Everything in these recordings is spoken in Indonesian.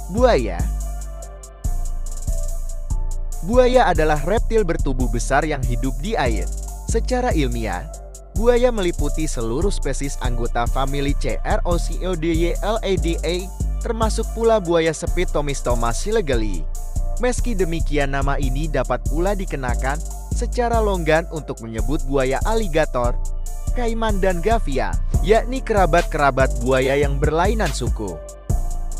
Buaya. Buaya adalah reptil bertubuh besar yang hidup di air. Secara ilmiah, buaya meliputi seluruh spesies anggota famili Crocodylata, termasuk pula buaya sepit Thomistoma silegali. Meski demikian, nama ini dapat pula dikenakan secara longgan untuk menyebut buaya aligator, kaiman dan gavia, yakni kerabat-kerabat buaya yang berlainan suku.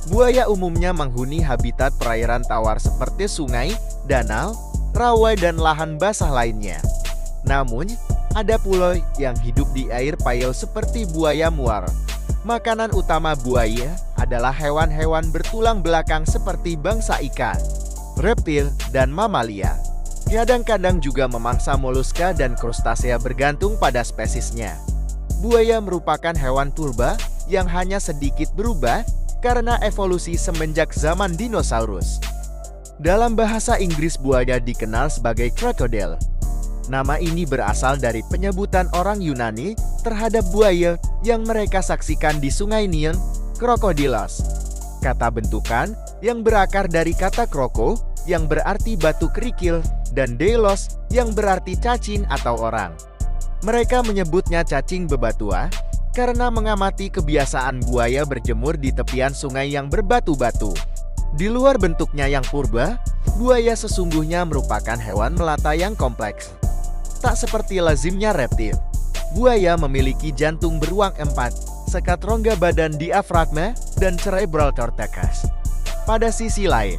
Buaya umumnya menghuni habitat perairan tawar seperti sungai, danau, rawa dan lahan basah lainnya. Namun, ada pula yang hidup di air payau seperti buaya muar. Makanan utama buaya adalah hewan-hewan bertulang belakang seperti bangsa ikan, reptil, dan mamalia. Kadang-kadang juga memangsa moluska dan krustasea bergantung pada spesiesnya. Buaya merupakan hewan purba yang hanya sedikit berubah karena evolusi semenjak zaman dinosaurus. Dalam bahasa Inggris, buaya dikenal sebagai crocodile. Nama ini berasal dari penyebutan orang Yunani terhadap buaya yang mereka saksikan di Sungai Nil, Crocodilos. Kata bentukan yang berakar dari kata kroko yang berarti batu kerikil dan delos yang berarti cacing atau orang. Mereka menyebutnya cacing bebatua karena mengamati kebiasaan buaya berjemur di tepian sungai yang berbatu-batu. Di luar bentuknya yang purba, buaya sesungguhnya merupakan hewan melata yang kompleks. Tak seperti lazimnya reptil, buaya memiliki jantung beruang 4, sekat rongga badan diafragma, dan cerebral cortex. Pada sisi lain,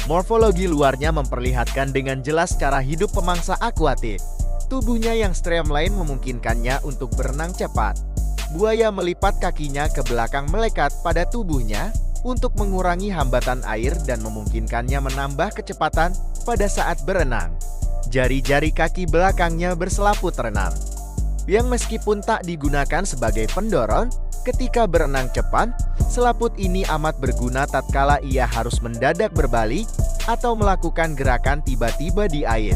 morfologi luarnya memperlihatkan dengan jelas cara hidup pemangsa akuatik. Tubuhnya yang streamline memungkinkannya untuk berenang cepat. Buaya melipat kakinya ke belakang melekat pada tubuhnya untuk mengurangi hambatan air dan memungkinkannya menambah kecepatan pada saat berenang. Jari-jari kaki belakangnya berselaput renang, yang meskipun tak digunakan sebagai pendorong, ketika berenang cepat, selaput ini amat berguna tatkala ia harus mendadak berbalik atau melakukan gerakan tiba-tiba di air,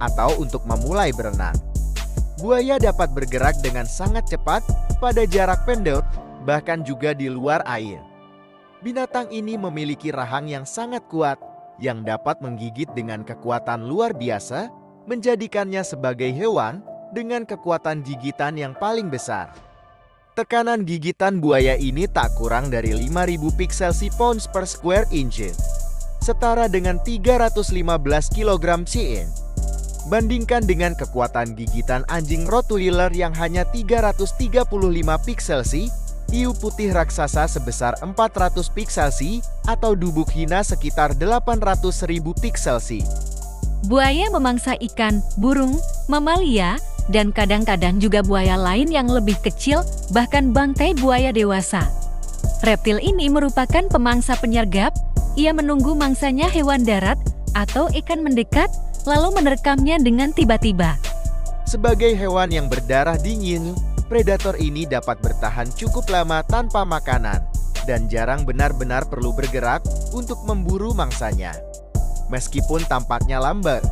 atau untuk memulai berenang. Buaya dapat bergerak dengan sangat cepat pada jarak pendek, bahkan juga di luar air. Binatang ini memiliki rahang yang sangat kuat, yang dapat menggigit dengan kekuatan luar biasa, menjadikannya sebagai hewan dengan kekuatan gigitan yang paling besar. Tekanan gigitan buaya ini tak kurang dari 5.000 pixels pounds per square inch, setara dengan 315 kg cm. Bandingkan dengan kekuatan gigitan anjing Rottweiler yang hanya 335 pixels, hiu putih raksasa sebesar 400 pixels, atau dubuk hina sekitar 800.000 pixels. Buaya memangsa ikan, burung, mamalia, dan kadang-kadang juga buaya lain yang lebih kecil, bahkan bangkai buaya dewasa. Reptil ini merupakan pemangsa penyergap. Ia menunggu mangsanya hewan darat atau ikan mendekat, lalu menerkamnya dengan tiba-tiba. Sebagai hewan yang berdarah dingin, predator ini dapat bertahan cukup lama tanpa makanan dan jarang benar-benar perlu bergerak untuk memburu mangsanya. Meskipun tampaknya lambat,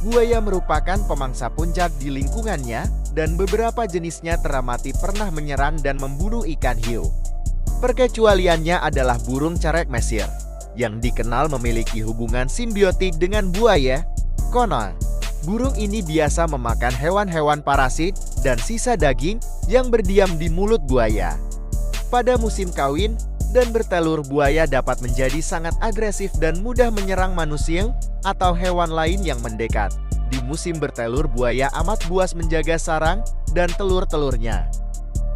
buaya merupakan pemangsa puncak di lingkungannya dan beberapa jenisnya teramati pernah menyerang dan membunuh ikan hiu. Perkecualiannya adalah burung carek Mesir, yang dikenal memiliki hubungan simbiotik dengan buaya. Konon, burung ini biasa memakan hewan-hewan parasit dan sisa daging yang berdiam di mulut buaya. Pada musim kawin dan bertelur, buaya dapat menjadi sangat agresif dan mudah menyerang manusia atau hewan lain yang mendekat. Di musim bertelur, buaya amat buas menjaga sarang dan telur-telurnya.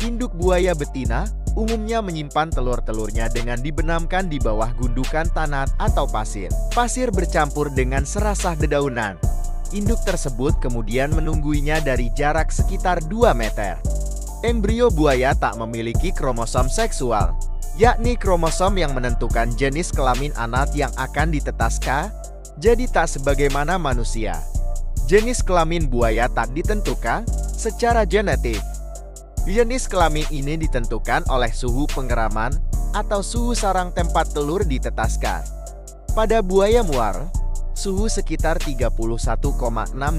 Induk buaya betina umumnya menyimpan telur-telurnya dengan dibenamkan di bawah gundukan tanah atau pasir. Pasir bercampur dengan serasah dedaunan. Induk tersebut kemudian menungguinya dari jarak sekitar 2 meter. Embrio buaya tak memiliki kromosom seksual, yakni kromosom yang menentukan jenis kelamin anak yang akan ditetaskan, jadi tak sebagaimana manusia. Jenis kelamin buaya tak ditentukan secara genetik. Jenis kelamin ini ditentukan oleh suhu penggeraman atau suhu sarang tempat telur ditetaskan. Pada buaya muar, suhu sekitar 31,6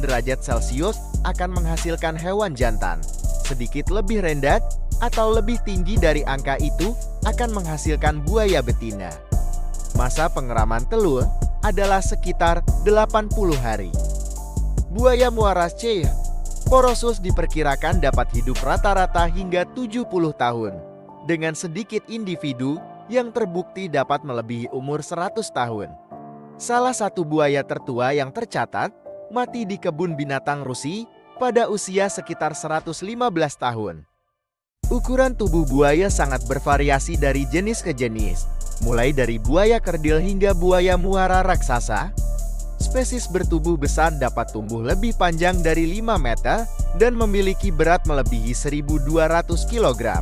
derajat Celcius akan menghasilkan hewan jantan. Sedikit lebih rendah atau lebih tinggi dari angka itu akan menghasilkan buaya betina. Masa pengeraman telur adalah sekitar 80 hari. Buaya muara C. porosus diperkirakan dapat hidup rata-rata hingga 70 tahun, dengan sedikit individu yang terbukti dapat melebihi umur 100 tahun. Salah satu buaya tertua yang tercatat mati di kebun binatang Rusia pada usia sekitar 115 tahun. Ukuran tubuh buaya sangat bervariasi dari jenis ke jenis, mulai dari buaya kerdil hingga buaya muara raksasa. Spesies bertubuh besar dapat tumbuh lebih panjang dari 5 meter dan memiliki berat melebihi 1.200 kg.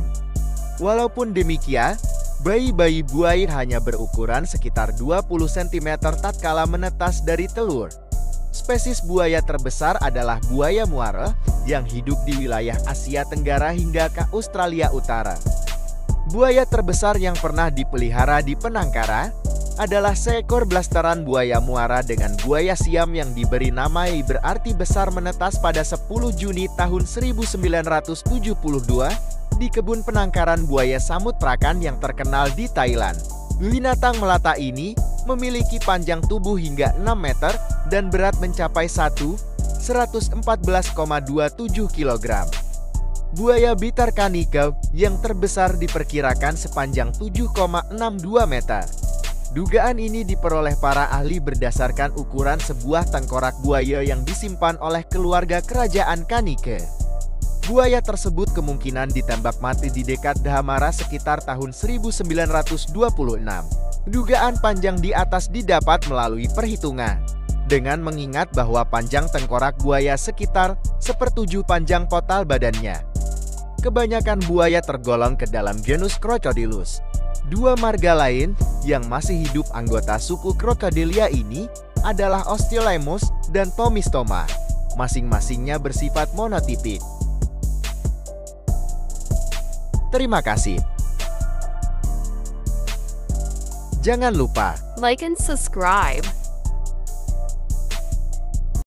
Walaupun demikian, bayi-bayi buaya hanya berukuran sekitar 20 cm tatkala menetas dari telur. Spesies buaya terbesar adalah buaya muara yang hidup di wilayah Asia Tenggara hingga ke Australia Utara. Buaya terbesar yang pernah dipelihara di Penangkaran adalah seekor blasteran buaya muara dengan buaya Siam yang diberi nama Yi berarti besar menetas pada 10 Juni tahun 1972 di kebun penangkaran buaya Samut Prakan yang terkenal di Thailand. Binatang melata ini memiliki panjang tubuh hingga 6 meter dan berat mencapai 114,27 kg. Buaya Bitterkanika yang terbesar diperkirakan sepanjang 7,62 meter. Dugaan ini diperoleh para ahli berdasarkan ukuran sebuah tengkorak buaya yang disimpan oleh keluarga kerajaan Kanike. Buaya tersebut kemungkinan ditembak mati di dekade Hamara sekitar tahun 1926. Dugaan panjang di atas didapat melalui perhitungan, dengan mengingat bahwa panjang tengkorak buaya sekitar 1/7 panjang total badannya. Kebanyakan buaya tergolong ke dalam genus Crocodylus. Dua marga lain yang masih hidup anggota suku Crocodilia ini adalah Osteolaemus dan Thomistoma. Masing-masingnya bersifat monotipik. Terima kasih. Jangan lupa like and subscribe.